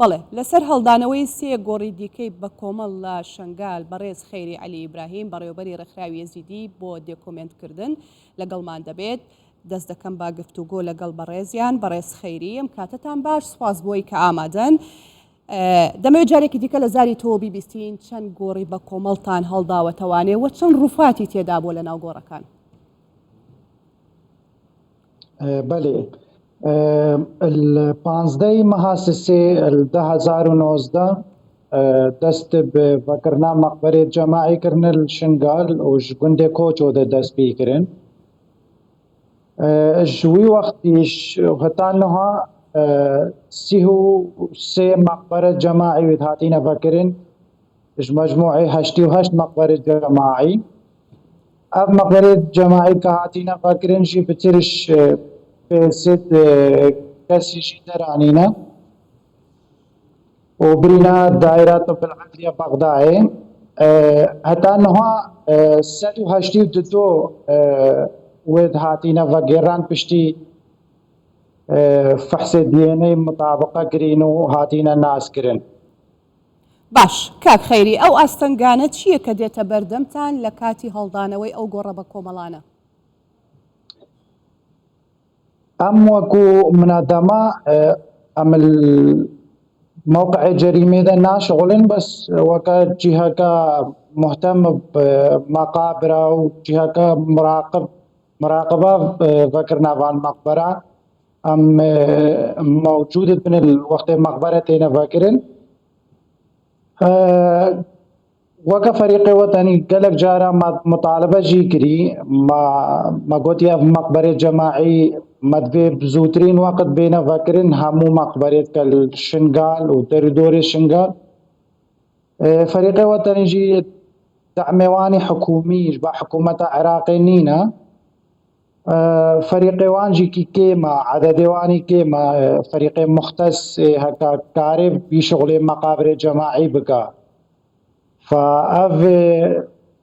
بەڵێ لەسەر هەڵدانەوەی سێ گۆڕی دیکەی بە کۆمەڵ لە شنگال بەڕێز خەیری عەلی ئیبراهیم بەڕێوەبەری ڕێکخراوی یەزیدی بۆ دێکۆمنتکردن لەگەڵمان دەبێت. دەست دەکەم با گفتوگۆ لەگەڵ بەڕێزیان. بەڕێز خەیری، ئەم کاتتان باش، سوپاس بۆی کە ئامادەن. دەمەوێت جارێکی دیکە لە زاری تۆ بیبیستین چەند گۆڕی بە کۆمەڵتان هەڵداوەتەوانێ و چەند ڕووفاتی تێدا بۆ لە ناو گۆڕەکان؟ بله، الپانزدەی مەهاسسێ 2019 دەست بە ڤەکردنا مەقبەرێ جەماعیکردنە شنگال و ji gundê Koço de dest pêkirin. Ji wî wextîş heta niha 33 مەقبەرە جەماعî wê hatîne vekirin ji mecmûعê 88 مەقبەرê جەماعî. Ev مەقبەرê جەماعî ke hatîne vekirin jî bi tirş pêsed kesî jî deranîne û birîna Daîra Tibbul Edliya Bexdayê. Heta niha 182 wê hatîne vegêran piştî fehsê DNA mutabiqe kirîn û hatîne naskirin. باش کاک خەیری، ئەو ئاستەنگانە چییە کە دێتە بەردەمتان لە کاتی هەڵدانەوەی ئەو گۆڕە بە کۆمەڵانە؟ ئەم وەکو منەدەمە ئەم موقع جريمة ده ناشغلين بس وكا جهة مهتم بمقابر أو جهة مراقبة فكرنا عن مقبرة أم موجودة من الوقت مقبرة تينا فاكرين. وكا فريق وطني قالك جارة مطالبة جيكري ما قلت يا مقبرة جماعي مدبي بزوترين وقت بينا فاكرين همو مقبرة كالشنغال ودور الشنغال. فريق وطني جي دعمواني حكومي با حكومة عراقي نينا. فريق وانجي كي كيما عدد واني كيما فريق مختص هكا كارب بشغل مقابر جماعي بقى. فأف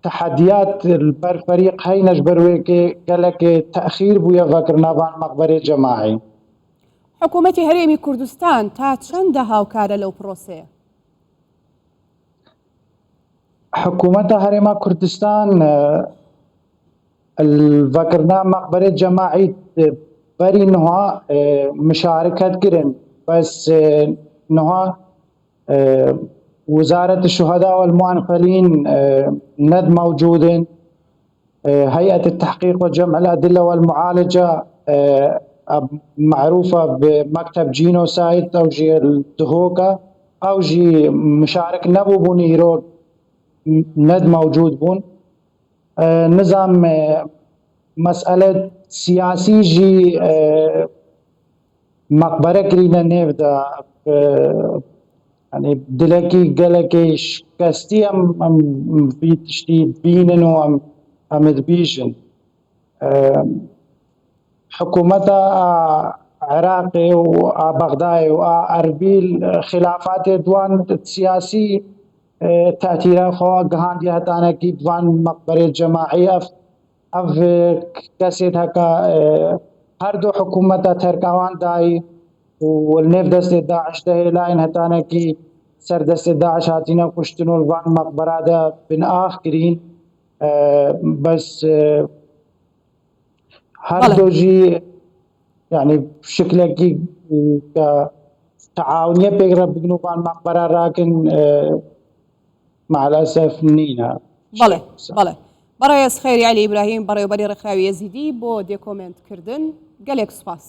تحديات الفريق هاي نجبروي قالك تأخير بويا فكرنا عن مقبرة جماعي. حكومة هرێمی کوردستان تا چەندە هاوکارە لەو پرۆسەیە؟ حكومة هرم كردستان الفكرنا مقبرة جماعي بري نها مشاركة كرن بس نها وزارة الشهداء والمعنفلين ند موجودين. هيئة التحقيق وجمع الأدلة والمعالجة معروفة بمكتب جينوسايد أو جي الدهوكا أو جي مشارك نبو بونيرو ند موجود بون. نظام مسألة سياسي جي مقبرة كرينا نيفدا يعني دلكي قالكي شكستي ام في تشتيد بينن وام دبيجن. حكومة عراقي وبغداد وأربيل خلافات دوان سياسي تأثيرا خوا جهاندي هتانا كي دوان مقبرة جماعية أف كسيت هكا هر دو حكومة تركوان داي والنيف دست داعش ده لاين هتانا كي سر دست داعش هاتينا كشتنو الوان مقبرة ده بن آخرين. بس هر دو جي يعني بشكل كي تعاونية بيقرب بجنوبان مقبرة لكن مع الأسف نينا. بله بله. بەڕێز خەیری عەلی ئیبراهیم بەڕێوەبەری ڕێکخراوی یەزیدی بۆ دێکۆمنتکردن گەلێک سوپاس.